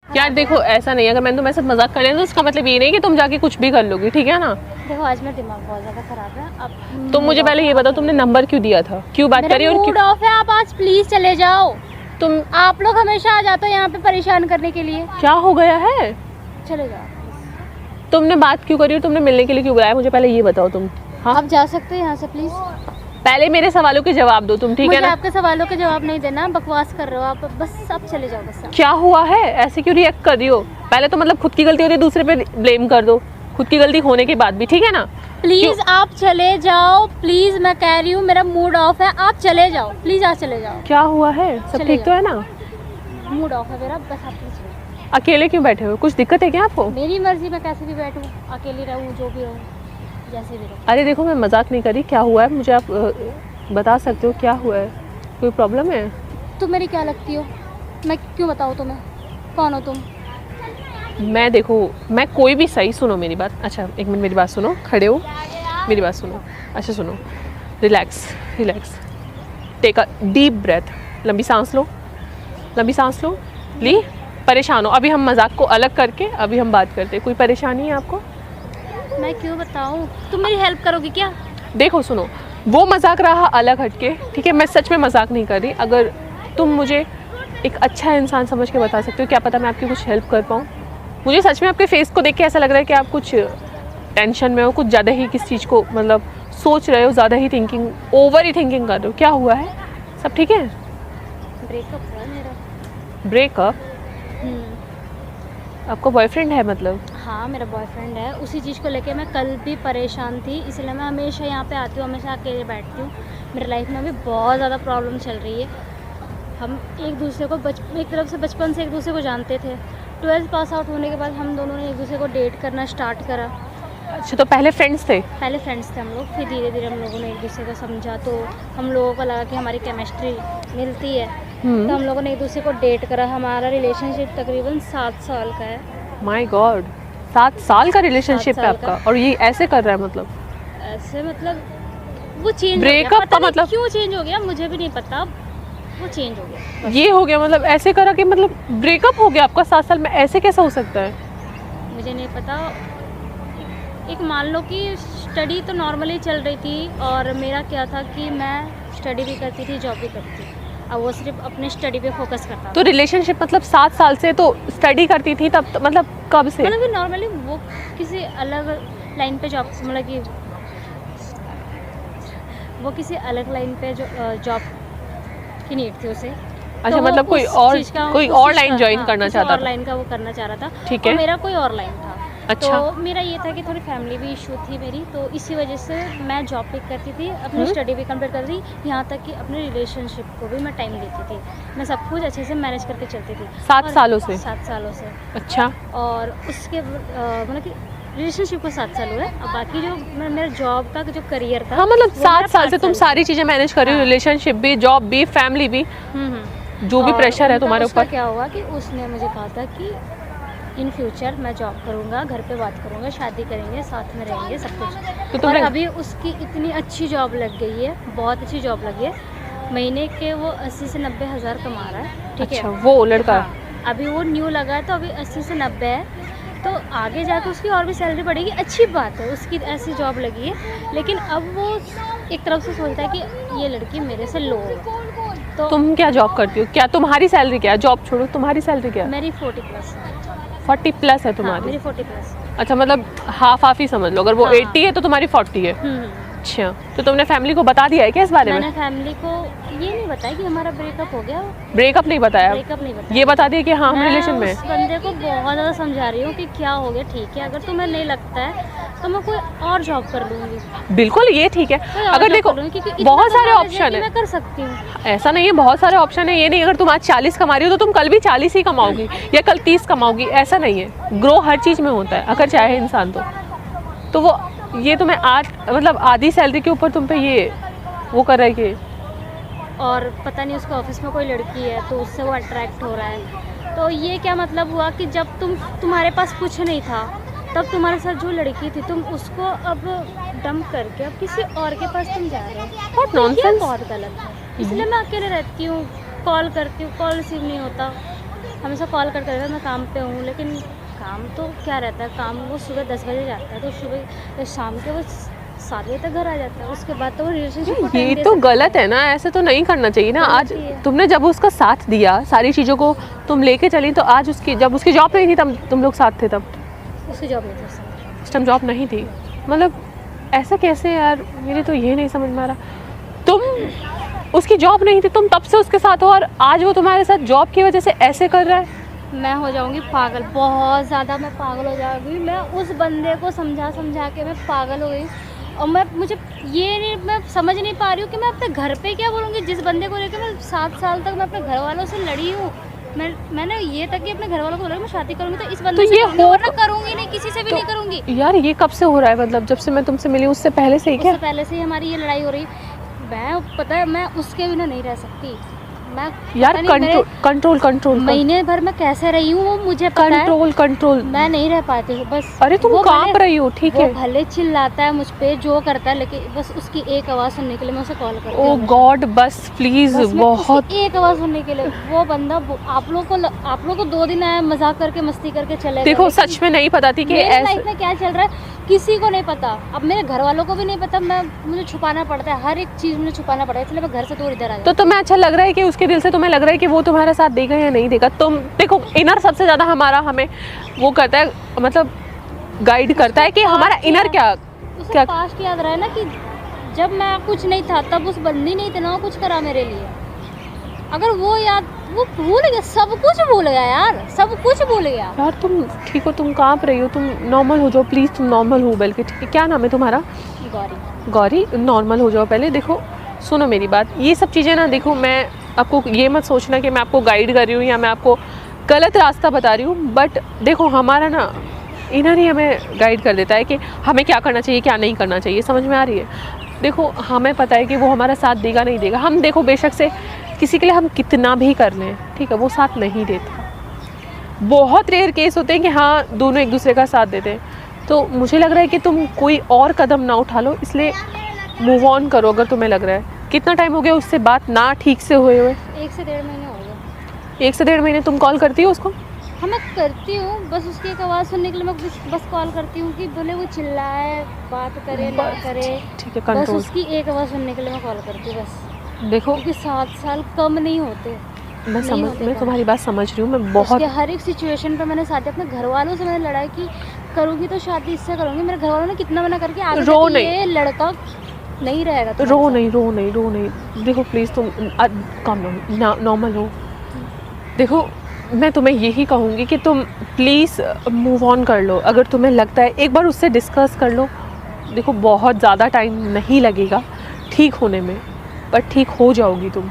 यार देखो ऐसा नहीं है, अगर मैंने तुम्हारे साथ मजाक कर लिया तो उसका मतलब ये नहीं कि तुम जाके कुछ भी कर लोगी, ठीक है ना। देखो आज मेरा दिमाग बहुत ज़्यादा खराब है। अब तुम मुझे पहले ये बताओ तुमने नंबर क्यों दिया था, क्यों बात करी और मूड क्यों ऑफ है। आप आज प्लीज चले जाओ। तुम आप लोग हमेशा आ जाते हो यहाँ पे परेशान करने के लिए। क्या हो गया है, चले जाओ। तुमने बात क्यों करी और तुमने मिलने के लिए क्यों बुलाया, मुझे पहले ये बताओ तुम। हाँ आप जा सकते हो यहाँ से प्लीज। पहले मेरे सवालों के जवाब दो तुम, ठीक है मुझे ना। आपके सवालों के जवाब नहीं देना, बकवास कर रहे हो आप। बस आप चले जाओ बस। क्या हुआ है, ऐसे क्यों रिएक्ट कर रही हो। पहले तो मतलब खुद की गलती होती है दूसरे पे ब्लेम कर दो, खुद की गलती होने के बाद भी, ठीक है ना। प्लीज आप चले जाओ, प्लीज मैं कह रही हूँ मेरा मूड ऑफ है। आप चले जाओ प्लीज, आप चले जाओ। क्या हुआ है, सब चले ठीक तो है ना। मूड ऑफ है मेरा, बस आप प्लीज चले। अकेले क्यों बैठे हो, कुछ दिक्कत है क्या आपको। मेरी मर्जी, मैं कैसे भी बैठूँ, अकेली रहूँ, जो भी रहूँ, जैसे भी रहूँ। अरे देखो मैं मजाक नहीं करी, क्या हुआ है मुझे आप बता सकते हो क्या हुआ है, कोई प्रॉब्लम है। तुम मेरी क्या लगती हो, मैं क्यों बताऊँ तुम्हें, कौन हो तुम। मैं देखो मैं कोई भी सही, सुनो मेरी बात। अच्छा एक मिनट मेरी बात सुनो, खड़े हो मेरी बात सुनो। अच्छा सुनो, relax relax, take a deep breath, लंबी सांस लो, लंबी सांस लो, ली। परेशान हो, अभी हम मजाक को अलग करके अभी हम बात करते हैं। कोई परेशानी है आपको। मैं क्यों बताऊँ, तुम मेरी हेल्प करोगी क्या। देखो सुनो, वो मजाक रहा अलग हटके, ठीक है, मैं सच में मजाक नहीं कर रही। अगर तुम मुझे एक अच्छा इंसान समझ के बता सकते हो, क्या पता मैं आपकी कुछ हेल्प कर पाऊँ। मुझे सच में आपके फेस को देख के ऐसा लग रहा है कि आप कुछ टेंशन में हो, कुछ ज़्यादा ही किस चीज़ को मतलब सोच रहे हो, ज़्यादा ही थिंकिंग, ओवर ही थिंकिंग कर रहे हो। क्या हुआ है, सब ठीक है। ब्रेकअप हुआ मेरा। ब्रेकअप, आपका बॉयफ्रेंड है मतलब। हाँ मेरा बॉयफ्रेंड है, उसी चीज़ को लेके मैं कल भी परेशान थी, इसलिए मैं हमेशा यहाँ पे आती हूँ, हमेशा अकेले बैठती हूँ। मेरी लाइफ में अभी बहुत ज़्यादा प्रॉब्लम चल रही है। हम एक दूसरे को एक तरफ से बचपन से एक दूसरे को जानते थे। 12th पास आउट होने के बाद हम दोनों ने एक दूसरे को डेट करना स्टार्ट करा। अच्छा तो पहले फ्रेंड्स थे। पहले फ्रेंड्स थे हम लोग, फिर धीरे धीरे हम लोगों ने एक दूसरे को समझा, तो हम लोगों को लगा कि हमारी केमिस्ट्री मिलती है, तो हम लोगों ने एक दूसरे को डेट करा। हमारा रिलेशनशिप तकरीबन 7 साल का है। माय गॉड, 7 साल का रिलेशनशिप है आपका, और ये ऐसे कर रहा है मतलब। ऐसे मतलब वो चेंज ब्रेकअप का मतलब क्यों चेंज हो गया मुझे भी नहीं पता, वो चेंज हो गया। ये हो गया मतलब, ऐसे करा कि मतलब ब्रेकअप हो गया आपका 7 साल में, ऐसे कैसा हो सकता है। मुझे नहीं पता। एक मान लो कि स्टडी तो नॉर्मली चल रही थी, और मेरा क्या था कि मैं स्टडी भी करती थी, जॉब भी करती थी। अब वो सिर्फ अपने स्टडी पे फोकस करता तो रिलेशनशिप मतलब 7 साल से तो स्टडी करती थी तब मतलब कब से। मतलब नॉर्मली वो किसी अलग लाइन पे जॉब, मतलब कि वो किसी अलग लाइन पे जो जॉब की नीड थी उसे। अच्छा तो मतलब कोई और लाइन ज्वाइन करना चाहता और था। लाइन का वो करना चाह रहा था, ठीक है। मेरा कोई और लाइन था। अच्छा। तो मेरा ये था कि थोड़ी फैमिली भी इशू थी मेरी, तो इसी वजह से मैं जॉब भी करती थी, अपनी स्टडी भी कंप्लीट कर रही, यहाँ तक कि अपने रिलेशनशिप को भी मैं टाइम देती थी। मैं सब कुछ अच्छे से मैनेज करके चलती थी 7 सालों से। 7 सालों से। अच्छा। और उसके मतलब कि रिलेशनशिप को 7 साल हुए, और बाकी जो मेरा जॉब का जो करियर था। हाँ मतलब 7 साल से तुम सारी चीजें मैनेज कर रही हो, रिलेशनशिप भी, जॉब भी, फैमिली भी, जो भी प्रेशर है तुम्हारे ऊपर। क्या हुआ कि उसने मुझे कहा था कि इन फ्यूचर मैं जॉब करूँगा, घर पे बात करूँगा, शादी करेंगे, साथ में रहेंगे, सब कुछ। तो और अभी उसकी इतनी अच्छी जॉब लग गई है, बहुत अच्छी जॉब लगी है। महीने के वो 80 से 90 हज़ार कमा रहा है, ठीक है। वो लड़का। हाँ, अभी वो न्यू लगा है, तो अभी 80 से 90 है। तो आगे जाकर उसकी और भी सैलरी बढ़ेगी, अच्छी बात है, उसकी ऐसी जॉब लगी है। लेकिन अब वो एक तरफ से सोचता है कि ये लड़की मेरे से लो है। तो तुम क्या जॉब करती हो, क्या तुम्हारी सैलरी क्या है, जॉब छोड़ो, तुम्हारी सैलरी क्या है। मेरी 40+ है। 40+ है तुम्हारी। हाँ, मेरी 40+। अच्छा मतलब हाफ ही समझ लो, अगर वो 80 है तो तुम्हारी 40 है। अच्छा तो तुमने फैमिली को बता दिया है क्या इस बारे में। मैंने फैमिली को ये नहीं बताया कि हमारा ब्रेकअप हो गया। ब्रेकअप नहीं बताया। ब्रेकअप नहीं बताया, ये बता दिया कि हाँ हम रिलेशन में। मैं उस बंदे को बहुत ज़्यादा समझा रही हूँ कि क्या हो गया, ठीक है, अगर तुम्हें नहीं लगता है तो मैं कोई और जॉब कर लूँगी। बिल्कुल ये ठीक है, अगर देखो बहुत सारे ऑप्शन है, मैं कर सकती हूँ। ऐसा नहीं है, बहुत सारे ऑप्शन है। ये नहीं अगर तुम आज 40 कमा रही हो तो तुम कल भी 40 ही कमाओगी या कल 30 कमाओगी, ऐसा नहीं है। ग्रो हर चीज़ में होता है, अगर चाहे इंसान तो वो ये तुम्हें मतलब आधी सैलरी के ऊपर तुम पे ये वो कर रहा है कि, और पता नहीं उसके ऑफिस में कोई लड़की है तो उससे वो अट्रैक्ट हो रहा है। तो ये क्या मतलब हुआ कि जब तुम्हारे पास कुछ नहीं था, तब तुम्हारे साथ जो लड़की थी तुम उसको अब डंप करके अब किसी और के पास तुम जा रहे हो। तो ये बहुत गलत है। इसलिए मैं अकेले रहती हूँ, कॉल करती हूँ, कॉल रिसीव नहीं होता। हमेशा कॉल करते रहता है मैं काम पे हूँ, लेकिन काम तो क्या रहता है, काम वो सुबह 10 बजे जाता है तो सुबह शाम के वो 7 बजे तक घर आ जाता है, उसके बाद तो वो रिलेशनशिप को टाइम ये दे तो सकता गलत है ना, ऐसे तो नहीं करना चाहिए ना। गलत आज ही है। तुमने जब उसका साथ दिया, सारी चीज़ों को तुम लेके चली, तो आज उसकी जब उसकी जॉब नहीं थी तब तुम लोग साथ थे, तब है। उसकी जॉब नहीं थी उस समय। उस टाइम जॉब नहीं थी, मतलब ऐसा कैसे यार, मेरे तो ये नहीं समझ में आ रहा। तुम उसकी जॉब नहीं थी, तुम तब से उसके साथ हो और आज वो तुम्हारे साथ जॉब की वजह से ऐसे कर रहा है। मैं हो जाऊंगी पागल, बहुत ज़्यादा मैं पागल हो जाऊंगी। मैं उस बंदे को समझा समझा के मैं पागल हो गई और मुझे ये नहीं, मैं समझ नहीं पा रही हूँ कि मैं अपने घर पे क्या बोलूँगी। जिस बंदे को लेकर मैं 7 साल तक मैं अपने घर वालों से लड़ी हूँ, मैंने ये तक कि अपने घर वालों को बोला मैं शादी करूँगी तो इस बंदे तो से ये करूँगी, हो वरना करूँगी नहीं, किसी से भी नहीं करूँगी। यार ये कब से हो रहा है, मतलब जब से मैं तुमसे मिली उससे पहले से ही क्या? उससे पहले से ही हमारी ये लड़ाई हो रही। मैं पता है मैं उसके बिना नहीं रह सकती। मैं यार पता नहीं मेरे कंट्रोल महीने भर मैं कैसे रही हूँ वो मुझे पता है। कंट्रोल मैं नहीं रह पाती हूँ बस। अरे तुम वो कांप भले- रही हो, ठीक वो है। भले चिल्लाता है मुझ पे, जो करता है, लेकिन बस उसकी एक आवाज़ सुनने के लिए मैं उसे कॉल करती ओ हूँ। गॉड, बस प्लीज, बस मैं बहुत उसकी एक आवाज़ सुनने के लिए। वो बंदा आप लोगों को 2 दिन आया, मजाक करके मस्ती करके चले गए, देखो लेकिन सच में नहीं पता थी कि मेरे ऐसे लाइफ में क्या चल रहा है किसी को नहीं पता। अब मेरे घर वालों को भी नहीं पता। मुझे छुपाना पड़ता है, हर एक चीज़ मुझे छुपाना पड़ता है, इसलिए मैं घर से दूर इधर आ तो जाती तुम्हें अच्छा लग रहा है कि उसके दिल से तुम्हें लग रहा है कि वो तुम्हारा साथ देगा या नहीं देगा? तुम देखो, इनर सबसे ज़्यादा हमें वो करता है, मतलब गाइड करता है कि हमारा इनर क्या हूँ। उसे क्या पास्ट याद रहा है ना कि जब मैं कुछ नहीं था तब उस बंदी नहीं थे ना कुछ करा मेरे लिए। अगर वो भूल गया, सब कुछ भूल गया यार, सब कुछ भूल गया। यार तुम ठीक हो, तुम कांप रही हो, तुम नॉर्मल हो जाओ प्लीज़, तुम नॉर्मल हो बल्कि, ठीक है? क्या नाम है तुम्हारा? गौरी। गौरी, नॉर्मल हो जाओ पहले। देखो सुनो मेरी बात, ये सब चीज़ें ना, देखो मैं आपको ये मत सोचना कि मैं आपको गाइड कर रही हूँ या मैं आपको गलत रास्ता बता रही हूँ, बट देखो हमारा ना इनर ही हमें गाइड कर देता है कि हमें क्या करना चाहिए क्या नहीं करना चाहिए, समझ में आ रही है? देखो हमें पता है कि वो हमारा साथ देगा नहीं देगा। हम देखो बेशक से किसी के लिए हम कितना भी कर लें, ठीक है, वो साथ नहीं देता। बहुत रेयर केस होते हैं कि हाँ दोनों एक दूसरे का साथ देते हैं। तो मुझे लग रहा है कि तुम कोई और कदम ना उठा लो, इसलिए मूव ऑन करो अगर तुम्हें लग रहा है। कितना टाइम हो गया उससे बात ना ठीक से हुए 1 से 1.5 महीने हो गए। 1 से 1.5 महीने। तुम कॉल करती हो उसको? हाँ मैं करती हूँ, बस उसकी एक आवाज़ सुनने के लिए मैं बस कॉल करती हूँ कि बोले वो चिल्लाए, बात करे ना करे, ठीक है, बस कंट्रोल। उसकी एक आवाज़ सुनने के लिए मैं कॉल करती हूँ बस। देखो क्योंकि 7 साल कम नहीं होते। मैं तुम्हारी बात समझ रही हूँ, मैं बहुत उसके हर एक सिचुएशन पे मैंने साथ अपने घर वालों से मैंने लड़ाई की, करूँगी तो शादी इससे करूँगी। मेरे घर वालों ने कितना मना करके आगे रो तक नहीं। ये लड़का नहीं रहेगा। रो नहीं। देखो प्लीज़ तुम कम नॉर्मल हो। देखो मैं तुम्हें यही कहूँगी कि तुम प्लीज़ मूव ऑन कर लो। अगर तुम्हें लगता है एक बार उससे डिस्कस कर लो। देखो बहुत ज़्यादा टाइम नहीं लगेगा ठीक होने में, पर ठीक हो जाओगी तुम।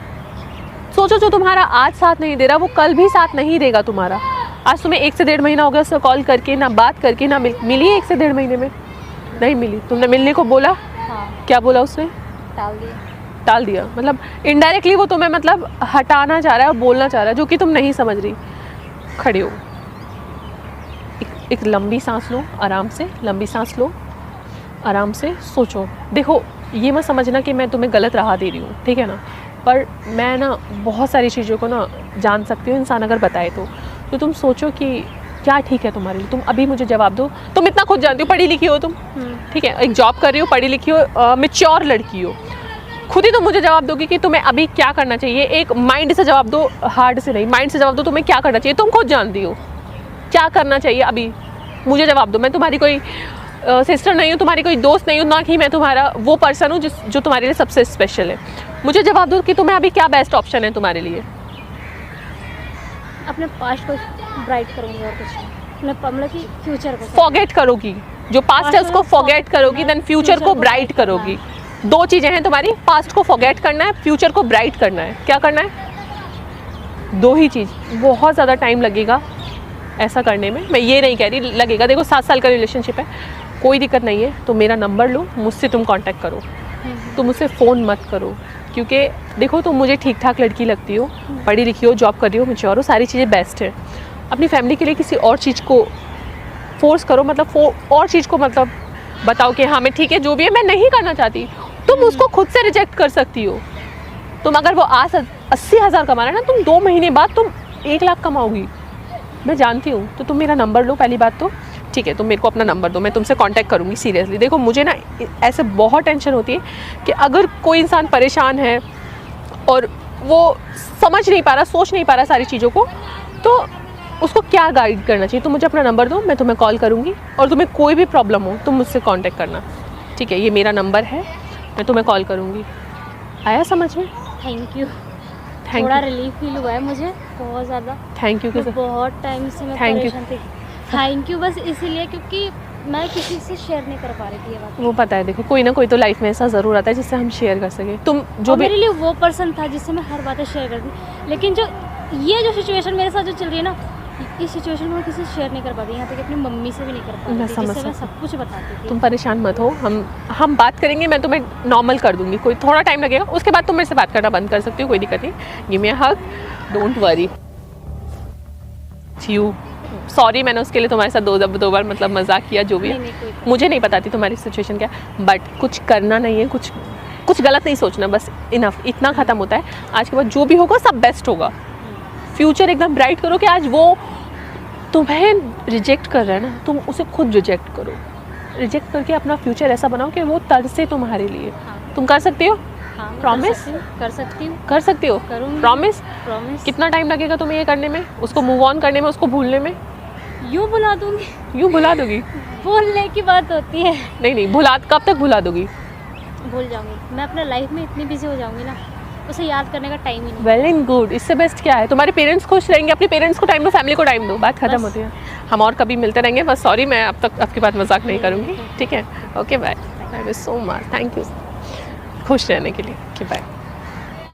सोचो जो तुम्हारा आज साथ नहीं दे रहा वो कल भी साथ नहीं देगा तुम्हारा। आज तुम्हें 1 से 1.5 महीना हो गया उससे कॉल करके, ना बात करके, ना मिली 1 से 1.5 महीने में नहीं मिली। तुमने मिलने को बोला? हाँ क्या बोला उसने? टाल दिया मतलब इनडायरेक्टली वो तुम्हें मतलब हटाना चाह रहा है और बोलना चाह रहा है, जो कि तुम नहीं समझ रही। खड़े हो, एक लंबी सांस लो, आराम से लंबी सांस लो, आराम से सोचो। देखो ये मत समझना कि मैं तुम्हें गलत राह दे रही हूँ, ठीक है ना, पर मैं ना बहुत सारी चीज़ों को ना जान सकती हूँ इंसान अगर बताए तो तुम सोचो कि क्या ठीक है तुम्हारे लिए। तुम अभी मुझे जवाब दो। तुम इतना खुद जानती हो, पढ़ी लिखी हो तुम, ठीक है, एक जॉब कर रही हो, पढ़ी लिखी हो, मैच्योर लड़की हो, खुद ही तुम मुझे जवाब दोगी कि तुम्हें अभी क्या करना चाहिए। एक माइंड से जवाब दो, हार्ड से नहीं, माइंड से जवाब दो। तुम्हें क्या करना चाहिए तुम खुद जानती हो, क्या करना चाहिए अभी मुझे जवाब दो। मैं तुम्हारी कोई सिस्टर नहीं हूँ, तुम्हारी कोई दोस्त नहीं हूँ, ना कि मैं तुम्हारा वो पर्सन हूँ जो तुम्हारे लिए सबसे स्पेशल है। मुझे जवाब दो कि तुम्हें अभी क्या बेस्ट ऑप्शन है तुम्हारे लिए। अपने पास्ट को ब्राइट करूँगी और कुछ नहीं, मतलब कि फ्यूचर को फॉरगेट करोगी, जो पास्ट है उसको फॉरगेट करोगी, देन फ्यूचर को ब्राइट करोगी। 2 चीज़ें हैं तुम्हारी, पास्ट को फॉरगेट करना है, फ्यूचर को ब्राइट करना है। क्या करना है? 2 ही चीज़। बहुत ज़्यादा टाइम लगेगा ऐसा करने में, मैं ये नहीं कह रही लगेगा। देखो 7 साल का रिलेशनशिप है, कोई दिक्कत नहीं है। तो मेरा नंबर लो, मुझसे तुम कांटेक्ट करो, तुम मुझसे फ़ोन मत करो, क्योंकि देखो तुम मुझे ठीक ठाक लड़की लगती हो, पढ़ी लिखी हो, जॉब कर रही हो, मैच्योर हो, सारी चीज़ें बेस्ट है। अपनी फैमिली के लिए किसी और चीज़ को फोर्स करो, मतलब और चीज़ को मतलब बताओ कि हाँ मैं ठीक है जो भी है मैं नहीं करना चाहती। तुम उसको खुद से रिजेक्ट कर सकती हो। तुम अगर वो आज 80,000 कमा रहा है ना, तुम 2 महीने बाद तुम 1 लाख कमाओगी। मैं जानती हूँ, तो तुम मेरा नंबर लो पहली बात तो, ठीक है, तुम मेरे को अपना नंबर दो, मैं तुमसे कांटेक्ट करूँगी सीरियसली। देखो मुझे ना ऐसे बहुत टेंशन होती है कि अगर कोई इंसान परेशान है और वो समझ नहीं पा रहा, सोच नहीं पा रहा सारी चीज़ों को, तो उसको क्या गाइड करना चाहिए। तो मुझे अपना नंबर दो, मैं तुम्हें कॉल करूँगी, और तुम्हें कोई भी प्रॉब्लम हो तुम मुझसे कांटेक्ट करना, ठीक है। ये मेरा नंबर है, मैं तुम्हें कॉल करूँगी। आया समझ में? Thank you. थैंक थोड़ा यू। रिलीफ फील हुआ है मुझे बहुत ज़्यादा। Thank you. बहुत टाइम से मैं Thank you. परेशान थी। थैंक यू बस इसीलिए क्योंकि मैं किसी से शेयर नहीं कर पा रही थी ये बात। वो पता है, देखो कोई ना कोई तो लाइफ में ऐसा ज़रूर आता है जिससे हम शेयर कर सकें। तुम जो और भी मेरे लिए वो पर्सन था जिससे मैं हर बातें शेयर करती, लेकिन ये जो सिचुएशन मेरे साथ जो चल रही है ना, इस सिचुएशन में मैं किसी से शेयर नहीं कर पाती, यहाँ तक अपनी मम्मी से भी नहीं कर मैं पाती, समझ जिससे मैं सकती सब कुछ बताती थी। तुम परेशान मत हो, हम बात करेंगे, मैं तुम्हें नॉर्मल कर दूंगी, कोई थोड़ा टाइम लगेगा, उसके बाद तुम मेरे से बात करना बंद कर सकती हो, कोई दिक्कत नहीं। Give me a hug, don't worry. You sorry, मैंने उसके लिए तुम्हारे साथ दो बार मतलब मजाक किया, जो भी है। नहीं, कोई मुझे नहीं पता थी तुम्हारी सिचुएशन क्या, बट कुछ करना नहीं है, कुछ गलत नहीं सोचना, बस इनफ, इतना ख़त्म होता है। आज के बाद जो भी होगा सब बेस्ट होगा, फ्यूचर एकदम ब्राइट करो कि आज वो तुम्हें रिजेक्ट कर रहा है ना, तुम उसे खुद रिजेक्ट करो, रिजेक्ट करके अपना फ्यूचर ऐसा बनाओ कि वो तरसे तुम्हारे लिए। हाँ। तुम कर सकते हो? हाँ, मैं Promise? कर सकती हूँ। कर सकते हो? करूँगी। प्रॉमिस? प्रॉमिस। कितना टाइम लगेगा तुम्हें ये करने में, उसको मूव ऑन करने में, उसको भूलने में? यूँ बुला दूँगी। यूँ भुला दोगी? बोलने की बात होती है। नहीं, भुला, कब तक भुला दोगी? भूल जाऊँगी मैं, अपने लाइफ में इतनी बिजी हो जाऊँगी ना, उसे याद करने का टाइम ही नहीं। वेल एंड गुड, इससे बेस्ट क्या है? तुम्हारे पेरेंट्स खुश रहेंगे, अपने पेरेंट्स को टाइम दो, फैमिली को टाइम दो, बात खत्म बस। होती है। हम और कभी मिलते रहेंगे, बस सॉरी मैं अब तक आपकी बात मजाक नहीं करूँगी, ठीक है? Okay bye, thank you so much, thank you खुश रहने के लिए, ओके बाय।